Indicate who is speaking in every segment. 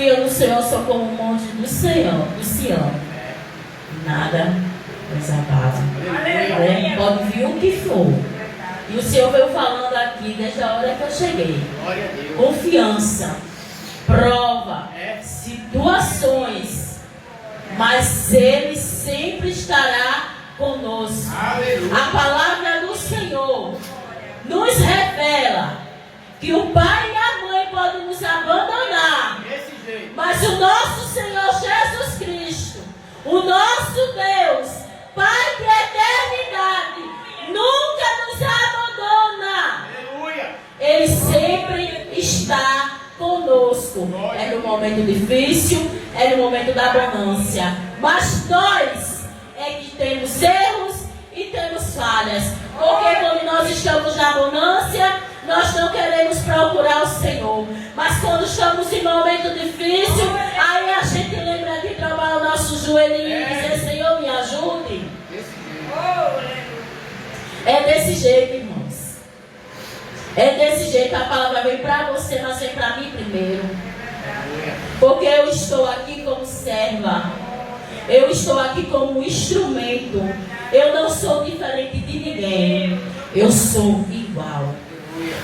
Speaker 1: confia no Senhor, só como um monte do Sião. Nada nos abala. Pode vir o que for. E o Senhor veio falando aqui desde a hora que eu cheguei. Confiança, prova, situações, mas Ele sempre estará conosco. A palavra do Senhor nos revela que o pai e a mãe podem nos abandonar, mas o nosso Senhor Jesus Cristo, o nosso Deus, Pai de eternidade, nunca nos abandona. Ele sempre está conosco. É no momento difícil, é no momento da abundância, mas nós é que temos erros e temos falhas, porque quando nós estamos na abundância, nós não queremos procurar o Senhor, mas quando estamos em momento difícil, aí a gente lembra de trabalhar o nosso joelhinho e dizer: Senhor, me ajude. É desse jeito, irmãos. É desse jeito. A palavra vem para você, mas vem para mim primeiro, porque eu estou aqui como serva, eu estou aqui como instrumento. Eu não sou diferente de ninguém, eu sou igual.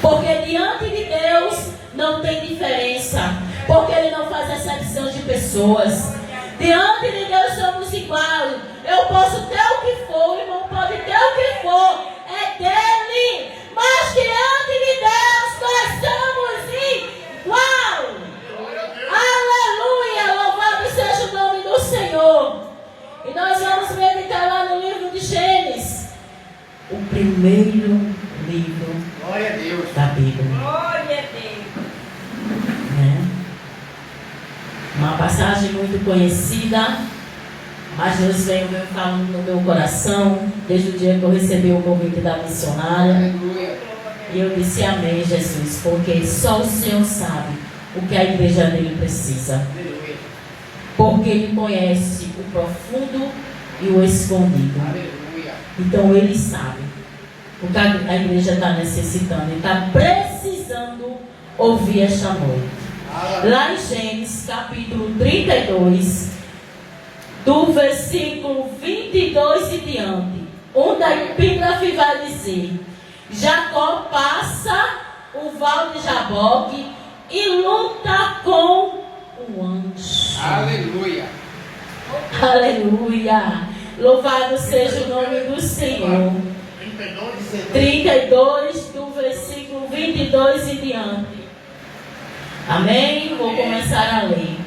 Speaker 1: Porque diante de Deus não tem diferença, porque Ele não faz exceção de pessoas. Diante de Deus somos iguais. Eu posso ter o que for, o irmão pode ter o que for, é dele. Mas diante de Deus nós somos igual. Aleluia, louvado seja o nome do Senhor. E nós vamos meditar lá no livro de Gênesis, o primeiro livro da Bíblia.
Speaker 2: Glória a Deus.
Speaker 1: Uma passagem muito conhecida, mas Deus veio falando no meu coração desde o dia que eu recebi o convite da missionária. E eu disse: amém, Jesus, porque só o Senhor sabe o que a igreja dele precisa. Porque Ele conhece o profundo e o escondido. Então Ele sabe o que a igreja está necessitando e está precisando ouvir esta noite. Lá em Gênesis capítulo 32, do versículo 22 e diante, onde a epígrafe vai dizer: Jacó passa o val de Jaboque e luta com o anjo.
Speaker 3: Aleluia.
Speaker 1: Aleluia. Louvado seja o nome do Senhor. 32, do versículo 22 e diante. Amém? Vou começar a ler.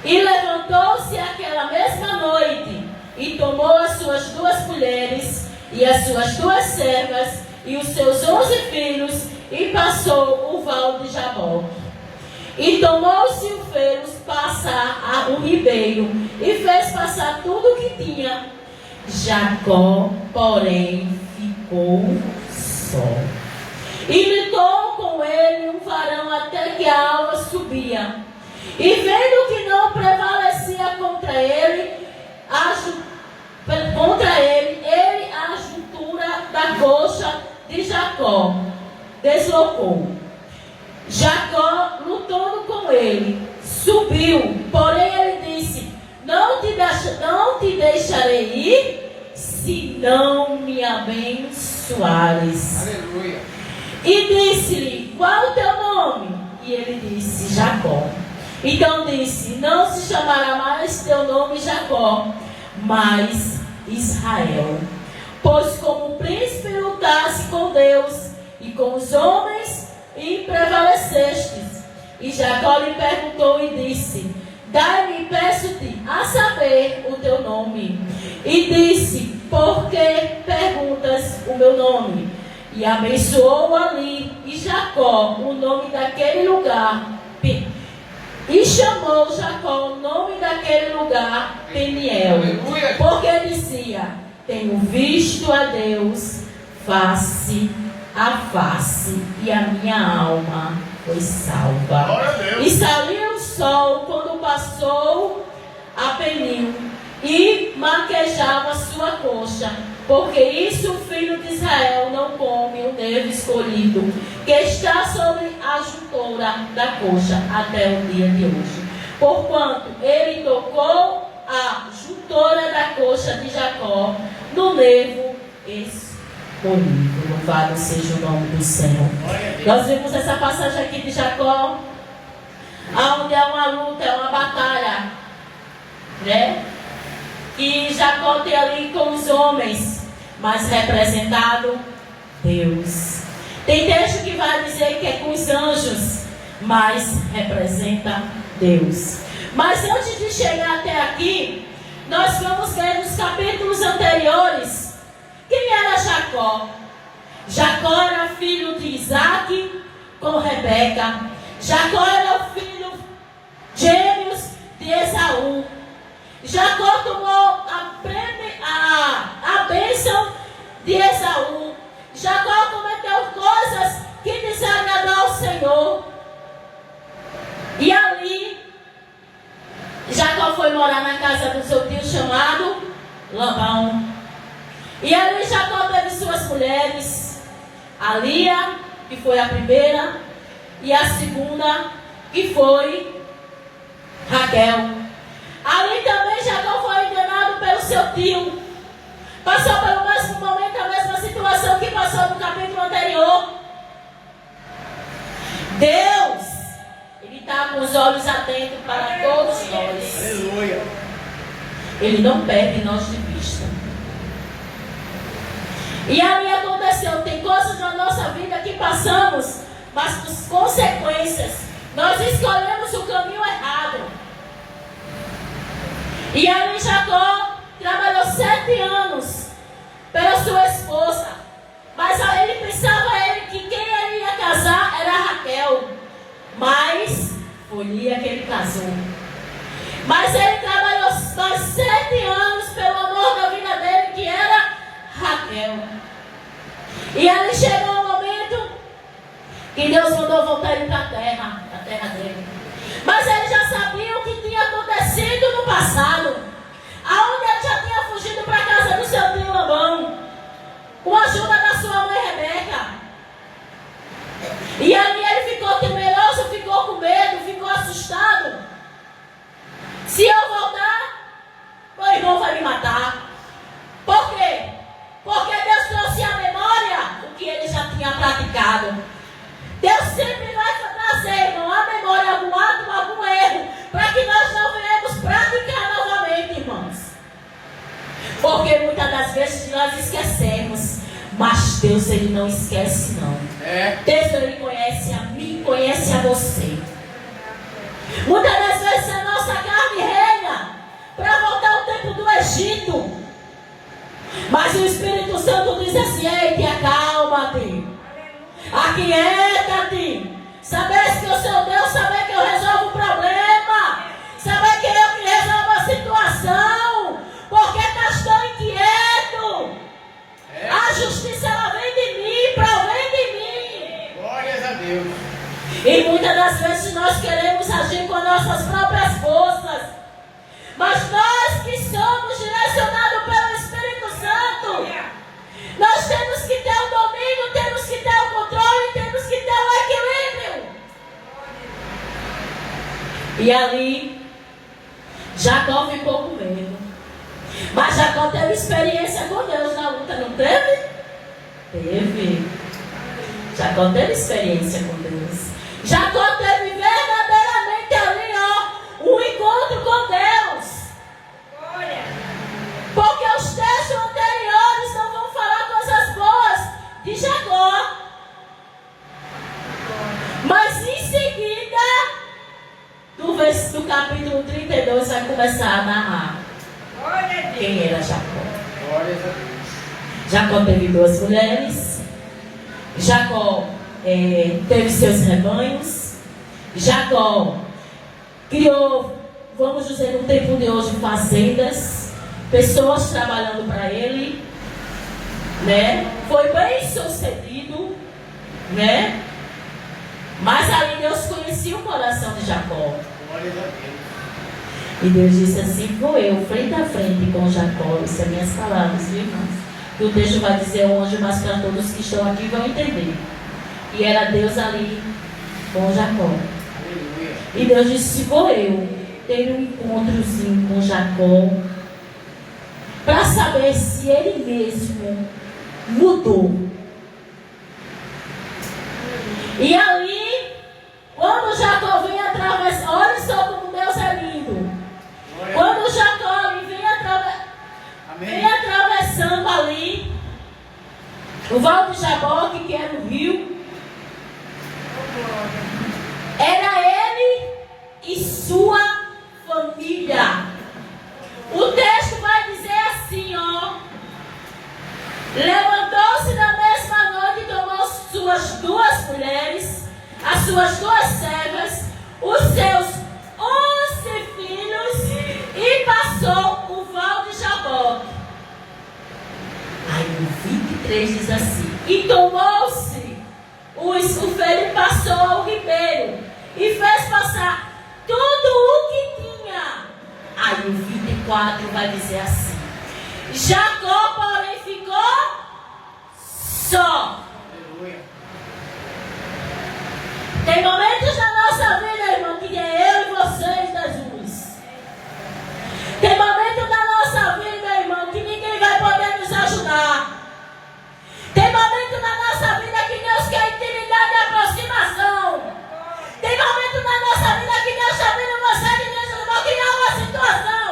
Speaker 1: E levantou-se aquela mesma noite e tomou as suas 2 mulheres e as suas 2 servas e os seus 11 filhos e passou o val de Jaboque. E tomou-se o feiros passar o ribeiro e fez passar tudo o que tinha. Jacó, porém, ficou só. E lutou com ele um varão até que a alva subia. E vendo que não prevalecia contra ele a juntura da coxa de Jacó deslocou. Jacó, lutando com ele, subiu, porém ele disse: não te deixarei ir, se não me abençoares.
Speaker 3: Aleluia.
Speaker 1: E disse-lhe: qual o teu nome? E ele disse: Jacó. Então disse: não se chamará mais teu nome Jacó, mas Israel. Pois como príncipe lutaste com Deus e com os homens, e prevalecestes. E Jacó lhe perguntou e disse: dai-me, peço-te, a saber o teu nome. E disse: por que perguntas o meu nome? E abençoou ali, e Jacó, o nome daquele lugar, e chamou Jacó o nome daquele lugar Peniel, porque dizia: tenho visto a Deus face a face, e a minha alma foi salva. E saiu o sol quando passou a Peniel e maquejava sua coxa, porque isso o filho de Israel não come o nervo escolhido, que está sobre a juntura da coxa até o dia de hoje. porquanto ele tocou a juntora da coxa de Jacó no nervo escolhido. Louvado seja o nome do Senhor. Nós vimos essa passagem aqui de Jacó, onde é uma luta, é uma batalha, né? E Jacó tem ali com os homens, mas representado Deus. Tem texto que vai dizer que é com os anjos, mas representa Deus. Mas antes de chegar até aqui, nós vamos ver nos capítulos anteriores quem era Jacó. Jacó era filho de Isaac com Rebeca. Jacó era o filho gêmeos de Esaú. Jacó tomou a bênção de Esaú. Jacó cometeu coisas que desagradou ao Senhor. E ali, Jacó foi morar na casa do seu tio chamado Labão. E ali Jacó teve suas mulheres, a Lia, que foi a primeira, e a segunda, que foi Raquel. Ali também Jacó foi enganado pelo seu tio. Passou pelo mesmo momento, a mesma situação que passou no capítulo anterior. Deus, Ele está com os olhos atentos para todos nós.
Speaker 2: Aleluia.
Speaker 1: Ele não perde nós de vista. E ali aconteceu, tem coisas na nossa vida que passamos, mas as consequências, nós escolhemos o caminho errado. E ali Jacó trabalhou 7 anos pela sua esposa. Mas ele pensava que quem ele ia casar era Raquel. Mas foi Lia que ele casou. Mas ele trabalhou mais 7 anos pelo amor da vida dele, que era Raquel. E ali chegou um momento que Deus mandou voltar ele para a terra dele. Mas ele já sabia o que tinha acontecido no passado, aonde ele já tinha fugido para a casa do seu tio Labão, com a ajuda da sua mãe Rebeca. E ali ele ficou temeroso, ficou com medo, ficou assustado. Se eu voltar, meu irmão vai me matar. Por quê? Porque Deus trouxe à memória o que ele já tinha praticado. Deus sempre vai trazer, irmão, à memória algum ato, algum erro, para que nós não venhamos praticar novamente, irmãos. Porque muitas das vezes nós esquecemos, mas Deus, Ele não esquece, não. Deus, Ele conhece a mim, conhece a você. Muitas das vezes a nossa carne reina para voltar ao tempo do Egito. Mas o Espírito Santo diz assim: ei, te acalma-te, aquieta-te, saber que eu sou Deus, saber que eu resolvo o problema, saber que eu que resolvo a situação, porque estás tão inquieto. A justiça ela vem de mim, provém de mim.
Speaker 2: Glórias a Deus.
Speaker 1: E muitas das vezes nós queremos agir com as nossas próprias forças, mas nós que somos direcionados pelo Espírito Santo, nós temos que ter o domínio, temos que ter o controle, temos que ter o equilíbrio. E ali, Jacó ficou com medo. Mas Jacó teve experiência com Deus na luta, não teve? Teve. Jacó teve experiência com Deus. Jacó teve verdadeiramente ali, um encontro com Deus. Porque os textos anteriores não vão falar coisas boas de Jacó. Mas em seguida, do capítulo 32, vai começar a narrar quem era Jacó.
Speaker 2: Glórias a Deus.
Speaker 1: Jacó teve 2 mulheres. Jacó teve seus rebanhos. Jacó criou, vamos dizer, no tempo de hoje, fazendas, pessoas trabalhando para ele, né? Foi bem sucedido, né? Mas ali Deus conhecia o coração de Jacó.
Speaker 2: Glórias a Deus.
Speaker 1: E Deus disse assim: vou eu, frente a frente com Jacó. Isso é minhas palavras, viu, irmãos? Que o texto vai dizer onde, mas para todos que estão aqui vão entender. E era Deus ali com Jacó.
Speaker 2: Aleluia.
Speaker 1: E Deus disse: vou eu. ter um encontrozinho com Jacó para saber se ele mesmo mudou. E ali, quando Jacó vem atravessar, olha só como Deus é lindo. Quando Jacó vem atravessando ali o Val de Jaboque, que era o rio, era ele e sua família. O texto vai dizer assim, ó: levantou-se na mesma noite e tomou suas 2 mulheres, as suas 2 servas, os seus 11 filhos e passou o Val de Jaboque. Aí no 23 diz assim: e tomou-se o filho e passou ao ribeiro e fez passar tudo o que tinha. Aí o 24 vai dizer assim: Jacó, porém, ficou só.
Speaker 2: Aleluia.
Speaker 1: Tem momentos na nossa vida, irmão, que é eu e você, Jesus. Tem momentos na nossa vida, meu irmão, que ninguém vai poder nos ajudar. Tem momentos na nossa vida que Deus quer intimidade e aproximação. Tem momentos na nossa vida que Deus está vendo você e Deus não vai criar uma situação.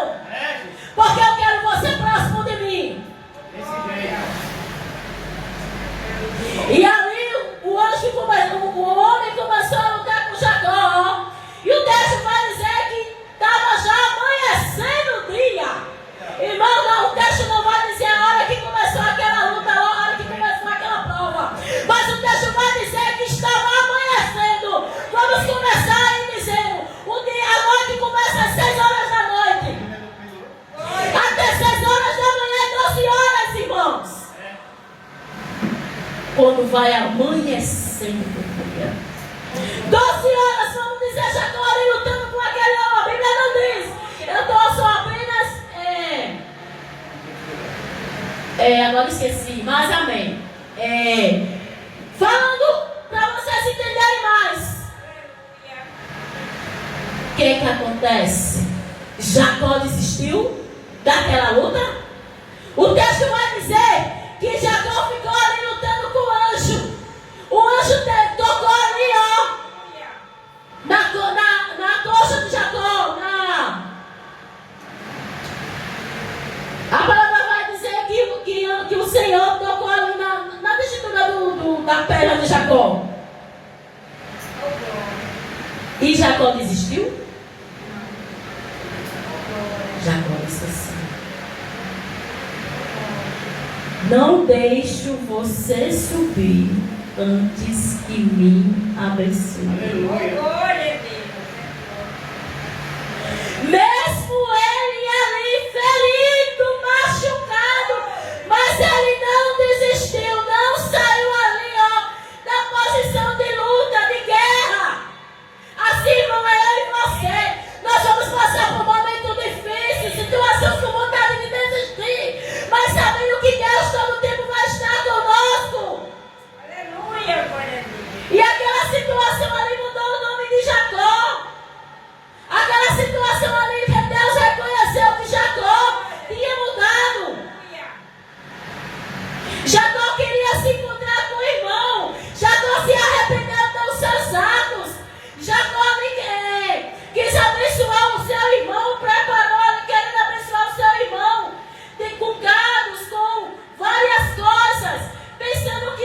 Speaker 1: Porque eu quero você próximo de mim.
Speaker 2: Desse jeito.
Speaker 1: E ali o homem começou a lutar com Jacó. E o texto vai dizer que estava já amanhecendo o dia. Irmão, não, o texto não vai dizer a hora que começou aquela luta, a hora que começou aquela prova. Mas o texto vai dizer que estava amanhecendo. Vamos começar aí dizendo: a noite começa às 6 horas da noite. Até 6 horas da manhã, 12 horas, irmãos. Quando vai amanhecendo o dia. 12 horas, vamos dizer, Jacó ali lutando com aquele homem. A Bíblia não diz. Eu estou só apenas. Agora esqueci, mas amém. Falando para vocês entenderem mais. O que acontece? Jacó desistiu daquela luta? O texto vai dizer que Jacó ficou ali lutando com o anjo. O anjo tocou ali, ó, na coxa de Jacó. A palavra vai dizer que o Senhor tocou ali na textura da perna de Jacó. E Jacó desistiu? Jacó disse assim: não deixo você subir antes que me abençoe.
Speaker 2: Aleluia.
Speaker 1: Mesmo ele ali ferido, machucado, mas ele não desistiu, não saiu ali, ó, da posição de luta, de guerra. Assim, irmão, é eu e você. Nós vamos passar por momentos difíceis, situações com vontade de desistir, mas sabendo que Deus todo o tempo vai estar conosco.
Speaker 3: Aleluia, glória a Deus.
Speaker 1: E aquela situação ali mudou o nome de Jacó. Aquela situação ali que Deus reconheceu que Jacó tinha mudado. Jacó queria se encontrar com o irmão. Jacó se arrependeu dos seus atos. Jacó ali quis abençoar o seu irmão, preparou ali querendo abençoar o seu irmão, com gados, com várias coisas, pensando que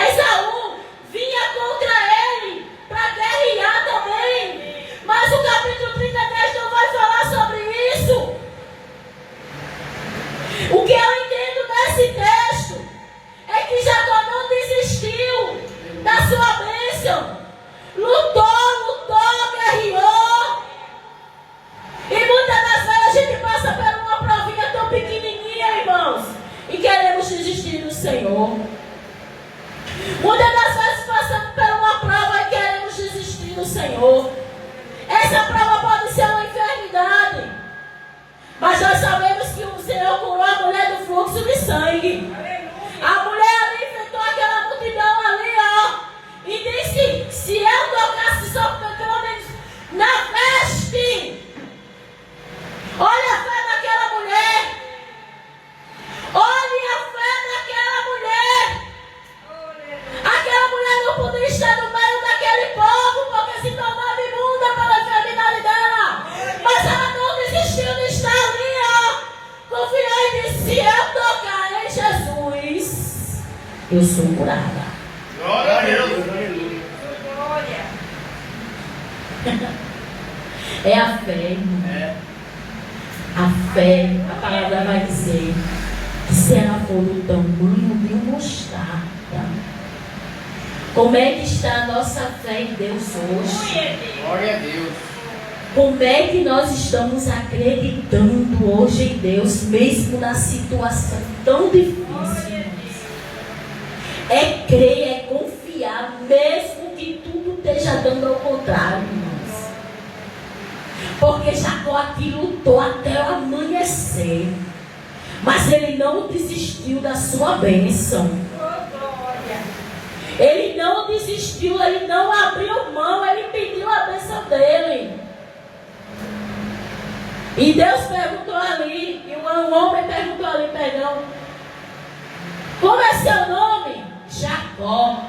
Speaker 1: Esaú vinha contra ele para guerrear também. Mas o capítulo 33 não vai falar sobre isso. O que eu entendo desse texto é que Jacó não desistiu da sua bênção. Lutou, guerreou. E muitas das vezes a gente passa por uma provinha tão pequenininha, irmãos, e queremos desistir do Senhor. Muitas das vezes passamos por uma prova e queremos desistir do Senhor. Essa prova pode ser uma enfermidade, mas nós sabemos que o Senhor curou a mulher do fluxo de sangue. A mulher ali enfrentou aquela multidão ali, ó, e disse: se eu tocasse só pelo menos na veste eu sou curada.
Speaker 2: Glória a Deus.
Speaker 3: Glória.
Speaker 1: É a fé, irmão.
Speaker 2: É.
Speaker 1: A fé, a palavra vai dizer que se ela for do tamanho de uma mostarda, como é que está a nossa fé em Deus hoje?
Speaker 2: Glória a Deus.
Speaker 1: Como é que nós estamos acreditando hoje em Deus, mesmo na situação tão difícil? É crer, é confiar, mesmo que tudo esteja dando ao contrário, irmãos. Porque Jacó aqui lutou até o amanhecer, mas ele não desistiu da sua bênção. Ele não desistiu, ele não abriu mão, ele pediu a bênção dele. E Deus perguntou ali, e um homem perguntou ali, perdão, como é seu nome? Jacó.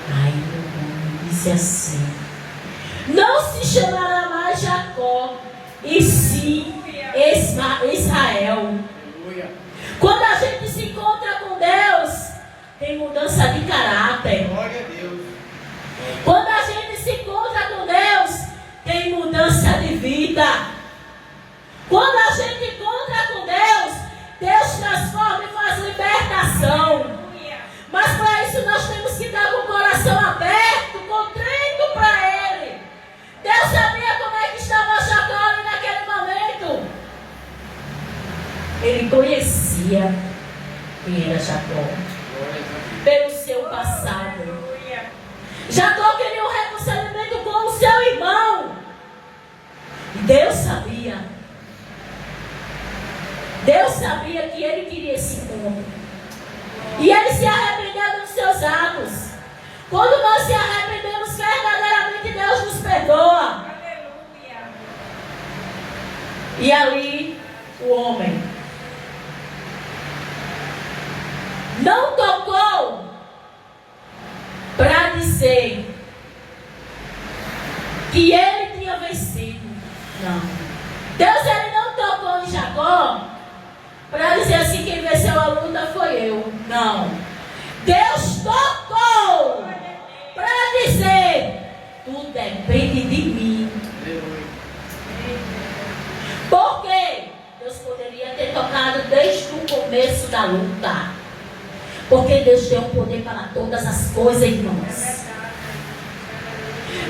Speaker 1: Aí o homem disse assim, não se chamará mais Jacó, e sim Israel.
Speaker 2: Aleluia.
Speaker 1: Quando a gente se encontra com Deus, tem mudança de caráter.
Speaker 2: Glória a Deus.
Speaker 1: Quando a gente se encontra com Deus, tem mudança de vida. Quando a gente encontra com Deus, Deus transforma e faz libertação. Mas para isso nós temos que estar com o coração aberto, contrito para Ele. Deus sabia como é que estava Jacó ali naquele momento. Ele conhecia quem era Jacó, pelo seu passado. Jacó queria um reconciliamento com o seu irmão. Deus sabia. Deus sabia que ele queria esse encontro. E ele se arrependeu dos seus atos. Quando nós se arrependemos verdadeiramente, Deus nos perdoa. E ali o homem não tocou para dizer que ele tinha vencido. Não. Deus ele não tocou em Jacó para dizer assim, quem venceu a luta foi eu. Não. Deus tocou para dizer, tudo depende de mim. Por quê? Deus poderia ter tocado desde o começo da luta. Porque Deus tem o poder para todas as coisas, irmãos.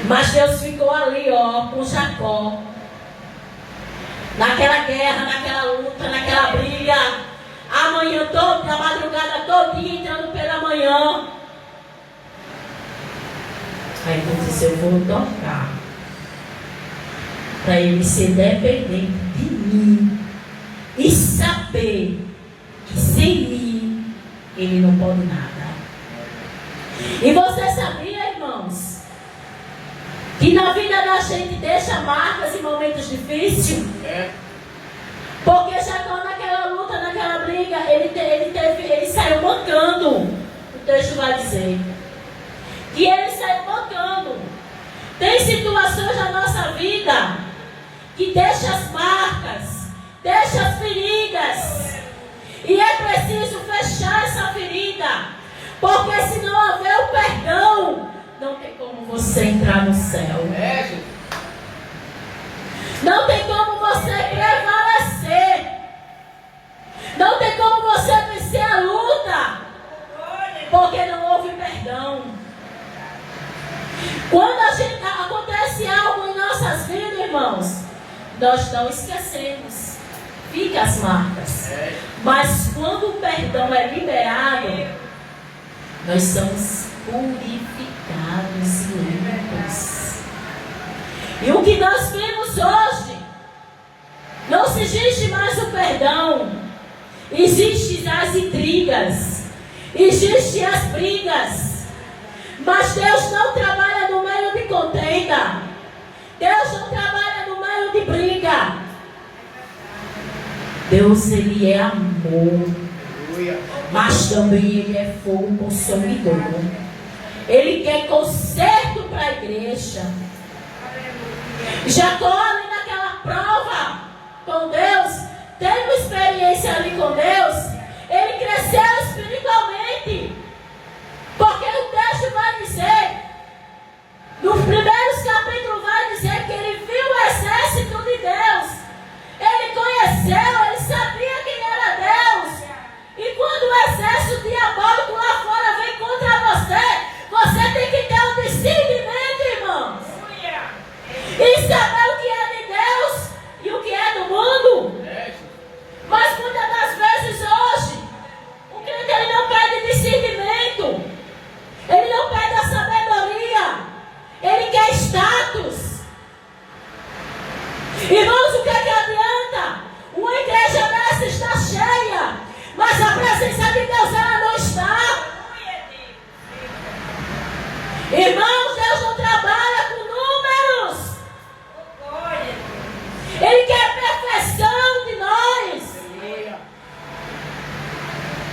Speaker 1: Mas Deus ficou ali, ó, com Jacó. Naquela guerra, naquela luta, naquela briga. A manhã toda, a madrugada todinha, entrando pela manhã. Aí Deus disse, eu vou tocar. Para ele ser dependente de mim. E saber que sem mim, ele não pode nada. E você sabia, irmãos, que na vida da gente deixa marcas em momentos difíceis?
Speaker 2: É.
Speaker 1: Porque Jacó naquela luta, naquela briga, ele saiu mancando. O texto vai dizer que ele saiu mancando. Tem situações na nossa vida que deixa as marcas, deixa as feridas. E é preciso fechar essa ferida. Porque se não houver o perdão, não tem como você entrar no céu.
Speaker 2: É, Jesus.
Speaker 1: Não tem como você prevalecer. Não tem como você vencer a luta. Porque não houve perdão. Quando acontece algo em nossas vidas, irmãos, nós não esquecemos. Fica as marcas.
Speaker 2: É.
Speaker 1: Mas quando o perdão é liberado, nós somos purificados e limpos. E o que nós vemos hoje, não se existe mais o perdão. Existem as intrigas, existem as brigas. Mas Deus não trabalha no meio de contenda. Deus não trabalha no meio de briga. Deus, Ele é amor.
Speaker 2: Aleluia.
Speaker 1: Mas também Ele é fogo consumidor. Ele quer conserto para a igreja. Jacó ali naquela prova com Deus, teve uma experiência ali com Deus. Ele cresceu espiritualmente. vai dizer, nos primeiros capítulos vai dizer que ele viu o exército de Deus. Ele conheceu, ele sabia quem era Deus. E quando o exército diabólico lá fora vem contra você tem que ter um discernimento, irmãos. E saber o que é de Deus e o que é do mundo. Mas muitas das vezes hoje, o crente ele não pede discernimento. Ele não pede a sabedoria. Ele quer status. Irmãos, o que é que adianta? Uma igreja dessa está cheia, mas a presença de Deus ela não está. Irmãos, Deus não trabalha com números. Ele quer a perfeição de nós.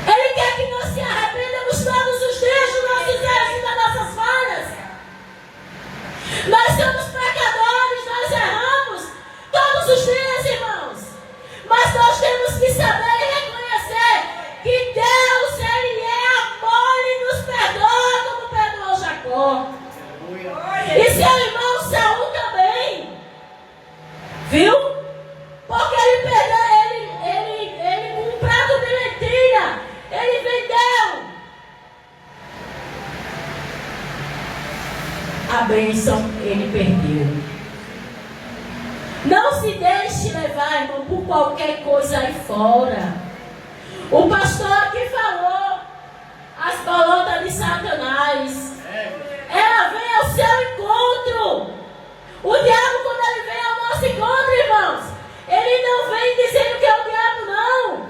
Speaker 1: Ele quer que nós se arrependamos todos os dias dos nossos erros e das nossas falhas. Nós somos pecadores, nós erramos todos os dias, irmãos. Mas nós temos que saber e reconhecer que Deus, Ele é amor e nos perdoa como perdoou Jacó. E seu irmão Saul também. Viu? Porque ele perdeu, ele com um prato de lentilha, ele vendeu a bênção, ele perdeu. Não se deixe levar, irmão, por qualquer coisa aí fora. O pastor aqui falou, as bolotas de Satanás. Ela vem ao seu encontro. O diabo, quando ele vem ao nosso encontro, irmãos, ele não vem dizendo que é o diabo, não.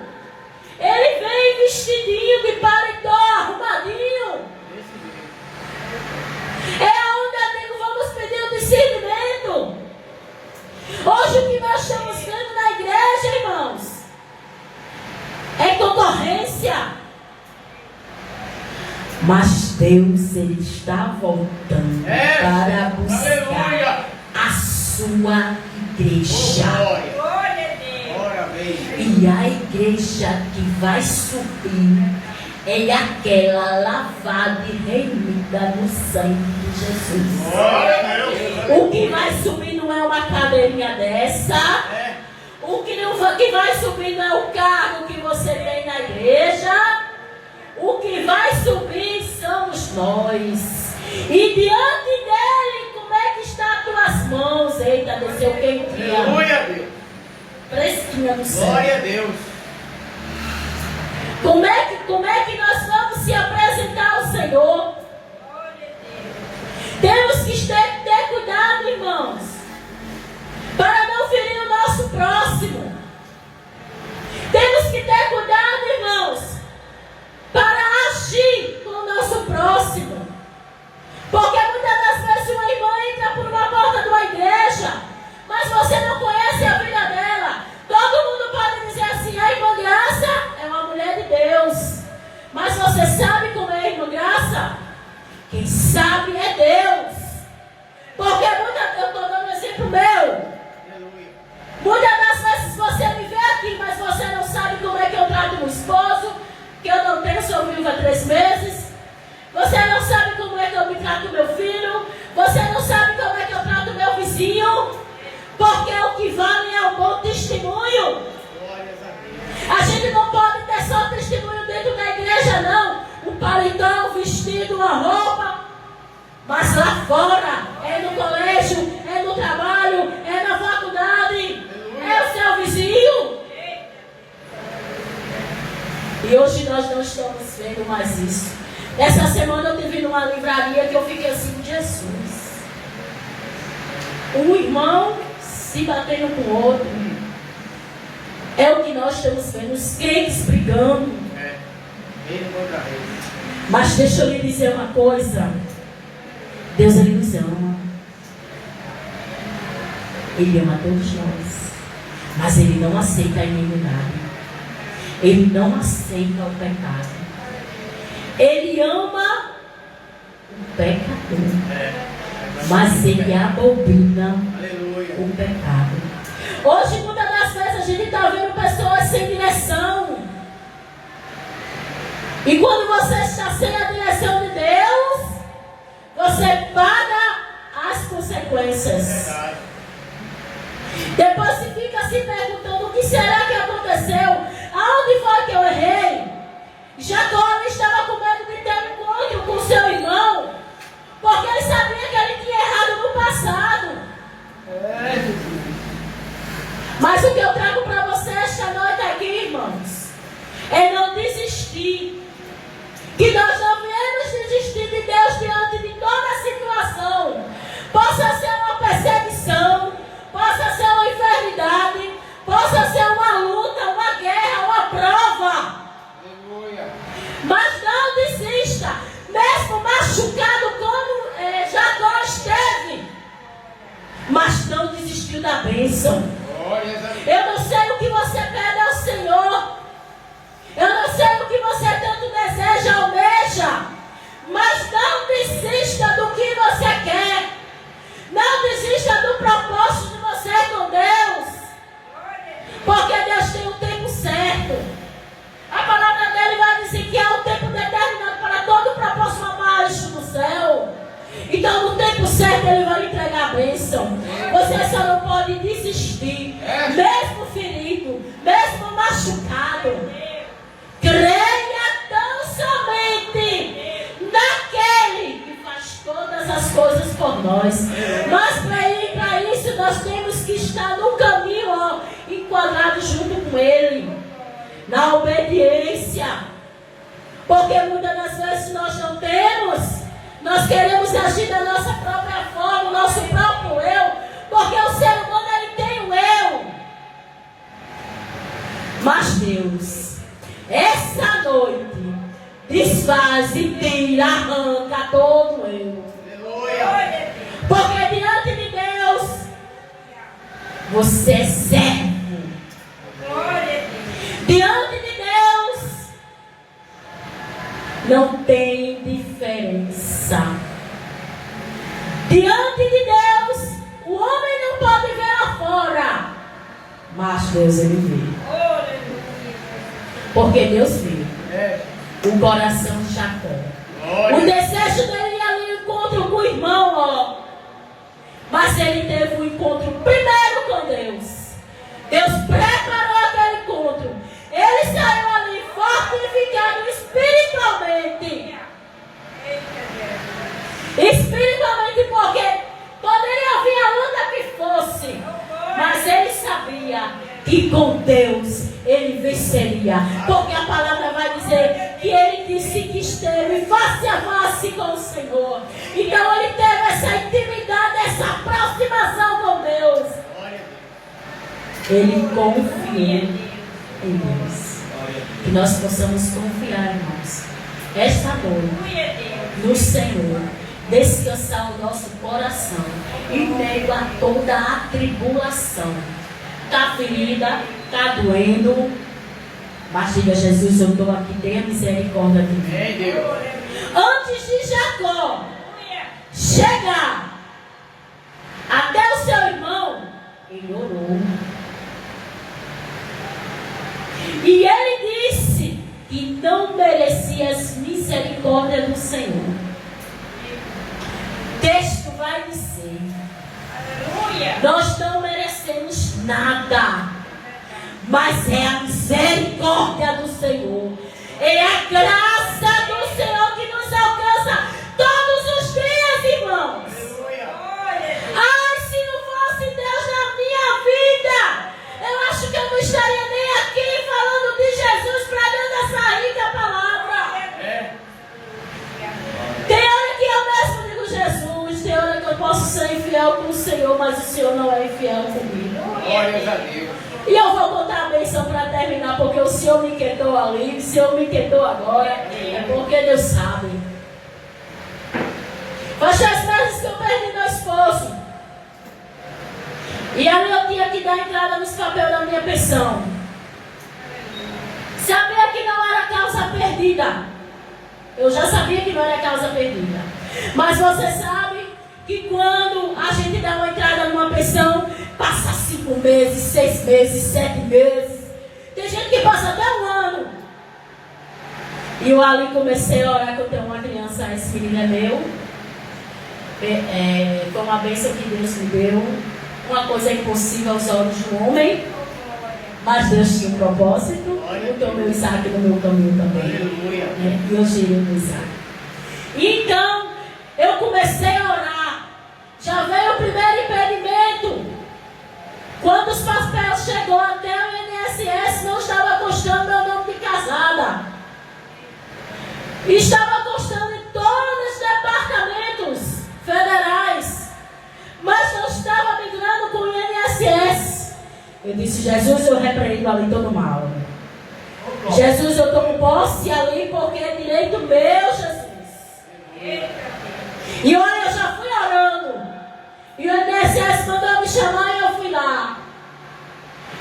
Speaker 1: Ele vem vestidinho de paletó, arrumadinho. É onde, amigo, vamos pedir o discernimento. Hoje o que nós estamos vendo na igreja, irmãos, é concorrência. Mas Deus, Ele está voltando para buscar a sua igreja. E a igreja que vai subir é aquela lavada e remida no sangue de Jesus. O que vai subir não é uma cadeirinha dessa. O que vai subir não é o cargo que você tem na igreja. O que vai subir somos nós. E diante dele, como é que está as tuas mãos? Eita, desceu quentinha.
Speaker 2: Aleluia, Deus.
Speaker 1: Fresquinha no céu.
Speaker 2: Glória a Deus.
Speaker 1: Como é que nós vamos se apresentar ao Senhor? Temos que ter cuidado, irmãos, para não ferir o nosso próximo. Temos que ter cuidado, irmãos, para agir com o nosso próximo. Porque muitas das vezes uma irmã entra por uma porta de uma igreja, mas você não conhece a vida dela. Todo mundo pode dizer assim: a irmã Graça é uma mulher de Deus. Mas você sabe como é a irmã Graça? Quem sabe é Deus. Porque eu estou dando um exemplo meu. Muitas das vezes você me vê aqui, mas você não sabe como é que eu trato meu esposo, que eu não tenho, sou viúva há 3 meses. Você não sabe como é que eu me trato meu filho. Você não sabe como é que eu trato meu vizinho. Porque o que vale é o bom testemunho. A gente não pode ter só testemunho dentro da igreja, não. Um paletó, um vestido, uma roupa. Mas lá fora, é no colégio, é no trabalho, é na faculdade, é o seu vizinho. E hoje nós não estamos vendo mais isso. Essa semana eu tive numa livraria que eu fiquei assim: Jesus. Um irmão se batendo com o outro. É o que nós estamos vendo, os crentes brigando. Mas deixa eu lhe dizer uma coisa. Deus, Ele nos ama. Ele ama todos nós. Mas Ele não aceita a inimidade. Ele não aceita o pecado. Ele ama o pecador. Mas Ele abomina o pecado. Hoje, muitas das vezes, a gente está vendo pessoas sem direção. E quando você está sem a direção de Deus, você paga as consequências.
Speaker 2: Verdade.
Speaker 1: Depois você fica se perguntando o que será que aconteceu? Aonde foi que eu errei? Jacó estava com medo de ter um encontro com seu irmão, porque ele sabia que ele tinha errado no passado.
Speaker 2: É, Jesus.
Speaker 1: Mas o que eu trago para você esta noite aqui, irmãos, é não desistir. Que nós não viemos desistir de Deus diante de toda a situação. Possa ser uma perseguição, possa ser uma enfermidade, possa ser uma luta, uma guerra, uma prova.
Speaker 2: Aleluia.
Speaker 1: Mas não desista, mesmo machucado como Jacó esteve. Mas não desistiu da bênção.
Speaker 2: Glórias a Deus.
Speaker 1: Eu não sei o que você pede ao Senhor. Eu não sei o que você tanto deseja, almeja. Mas não desista do que você quer. Não desista do propósito de você com Deus. Porque Deus tem o tempo certo. A palavra dele vai dizer que há um tempo determinado para todo o propósito abaixo do céu. Então no tempo certo ele vai entregar a bênção. Você só não pode desistir. Mesmo ferido, mesmo machucado. Creia tão somente naquele que faz todas as coisas por nós. Mas para isso nós temos que estar no caminho, ó, enquadrado junto com Ele, na obediência. Porque muitas das vezes nós não temos, nós queremos agir da nossa própria forma, o nosso próprio eu, porque o ser humano ele tem o eu. Mas Deus, essa noite, desfaz e tira, arranca todo eu.
Speaker 2: Aleluia.
Speaker 1: Porque diante de Deus, você é servo. Diante de Deus, não tem diferença. Diante de Deus, o homem não pode ver lá fora, mas Deus ele vê. Porque Deus vê
Speaker 2: É.
Speaker 1: o coração de Jacó. O
Speaker 2: Glória.
Speaker 1: desejo dele ia ali no encontro com o irmão, ó. Mas ele teve um encontro primeiro com Deus. Deus preparou aquele encontro. Ele saiu ali fortificado espiritualmente. Espiritualmente, porque poderia vir a luta que fosse, mas ele sabia que com Deus ele venceria. Porque a palavra vai dizer que ele disse que esteve face a face com o Senhor. Então ele teve essa intimidade, essa aproximação com Deus.
Speaker 2: Glória.
Speaker 1: Ele confiou em Deus. Que nós possamos confiar, irmãos, esta noite no Senhor, descansar o nosso coração em meio a toda a tribulação. Está ferida, está doendo, mas diga: Jesus, eu estou aqui, tenha misericórdia de mim.
Speaker 2: Amém, Deus.
Speaker 1: Antes de Jacó chegar até o seu irmão, ele orou. E ele disse que não merecia as misericórdias do Senhor. O texto vai dizer: nós não merecemos nada, mas é a misericórdia do Senhor, é a graça do Senhor que nos alcança todos os dias, irmãos.
Speaker 2: Aleluia.
Speaker 1: Ai, se não fosse Deus na minha vida, eu acho que eu não estaria nem aqui falando de Jesus, pregando essa rica palavra.
Speaker 2: É.
Speaker 1: Tem hora que eu mesmo digo: Jesus, tem hora que eu posso ser infiel com o Senhor, mas o Senhor não é infiel comigo.
Speaker 2: Glórias a Deus.
Speaker 1: E eu vou contar a bênção para terminar, porque o Senhor me quietou ali, o Senhor me quietou agora, é porque Deus sabe. Faz 3 meses que eu perdi meu esposo. E ali eu tinha que dar entrada nos papéis da minha pensão. Sabia que não era causa perdida. Eu já sabia que não era causa perdida. Mas você sabe que quando a gente dá uma entrada numa pensão, passa 5 meses, 6 meses, 7 meses. Tem gente que passa até 1 ano. E eu ali comecei a orar, que eu tenho uma criança, esse menino é meu. Foi uma bênção que Deus me deu. Uma coisa é impossível aos olhos do homem, mas Deus tinha um propósito. Botou meu Isaac no meu caminho também.
Speaker 2: Aleluia.
Speaker 1: E eu girei no Isaac. Então, eu comecei a orar. Já veio o primeiro impedimento. Quando os papéis chegou até o INSS, não estava constando meu nome de casada. Estava constando em todos os departamentos federais, mas não estava migrando com o INSS. Eu disse: Jesus, eu repreendo ali todo mal. Jesus, eu tomo posse ali porque é direito meu, Jesus. E olha, eu já fui orando. E o INSS mandou me chamar e eu fui lá.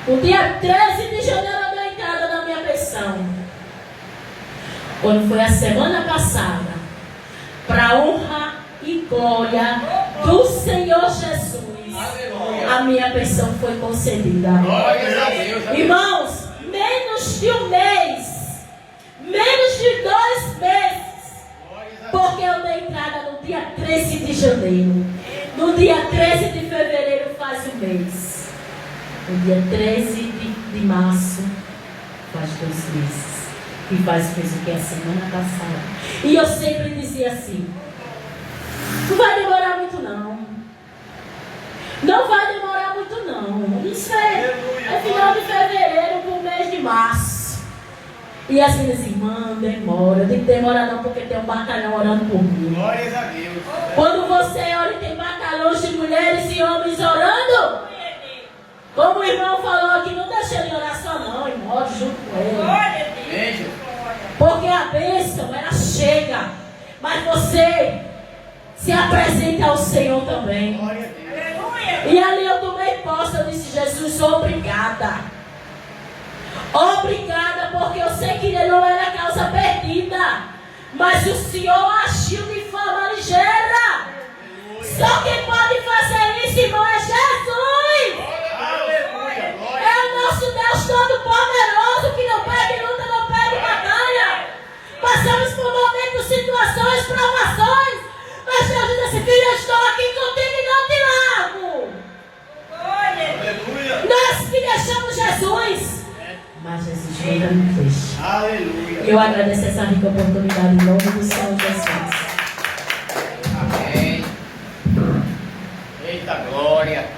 Speaker 1: No dia 13 de janeiro eu dei a entrada na minha pensão. Quando foi a semana passada, para honra e glória do Senhor Jesus, a minha pensão foi concedida.
Speaker 2: Glórias a Deus.
Speaker 1: Irmãos, menos de um mês, menos de 2 meses, porque eu dei entrada no dia 13 de janeiro. No dia 13 de fevereiro faz um mês. No dia 13 de março faz 2 meses. E fez o que? A semana passada. E eu sempre dizia assim: não vai demorar muito não. Não vai demorar muito não. Isso é final de fevereiro para o mês de março. E assim, irmã, demora. Tem que demorar não, porque tem um batalhão orando por mim.
Speaker 2: Glórias a Deus.
Speaker 1: Quando você ora e tem batalhões de mulheres e homens orando, como o irmão falou aqui, não deixa ele orar só não, irmão, ore junto com ele.
Speaker 2: Veja.
Speaker 1: Porque a bênção, ela chega, mas você se apresenta ao Senhor também.
Speaker 2: Glória a Deus.
Speaker 1: E ali eu tomei posse, eu disse: Jesus, obrigada. Obrigada, porque eu sei que ele não era causa perdida, mas o Senhor agiu de forma ligeira. Só quem pode fazer isso, irmão, é Jesus.
Speaker 2: Aleluia. Glória.
Speaker 1: É o nosso Deus Todo-Poderoso, que não perde luta, não perde batalha. Passamos por momentos, situações, provações, mas Deus diz assim: filho, eu estou aqui contigo e não te largo.
Speaker 2: Aleluia.
Speaker 1: Nós que deixamos Jesus, mas Jesus nunca nos deixa.
Speaker 2: Aleluia.
Speaker 1: Eu agradeço essa rica oportunidade em nome do Senhor Jesus.
Speaker 2: Amém. Eita glória.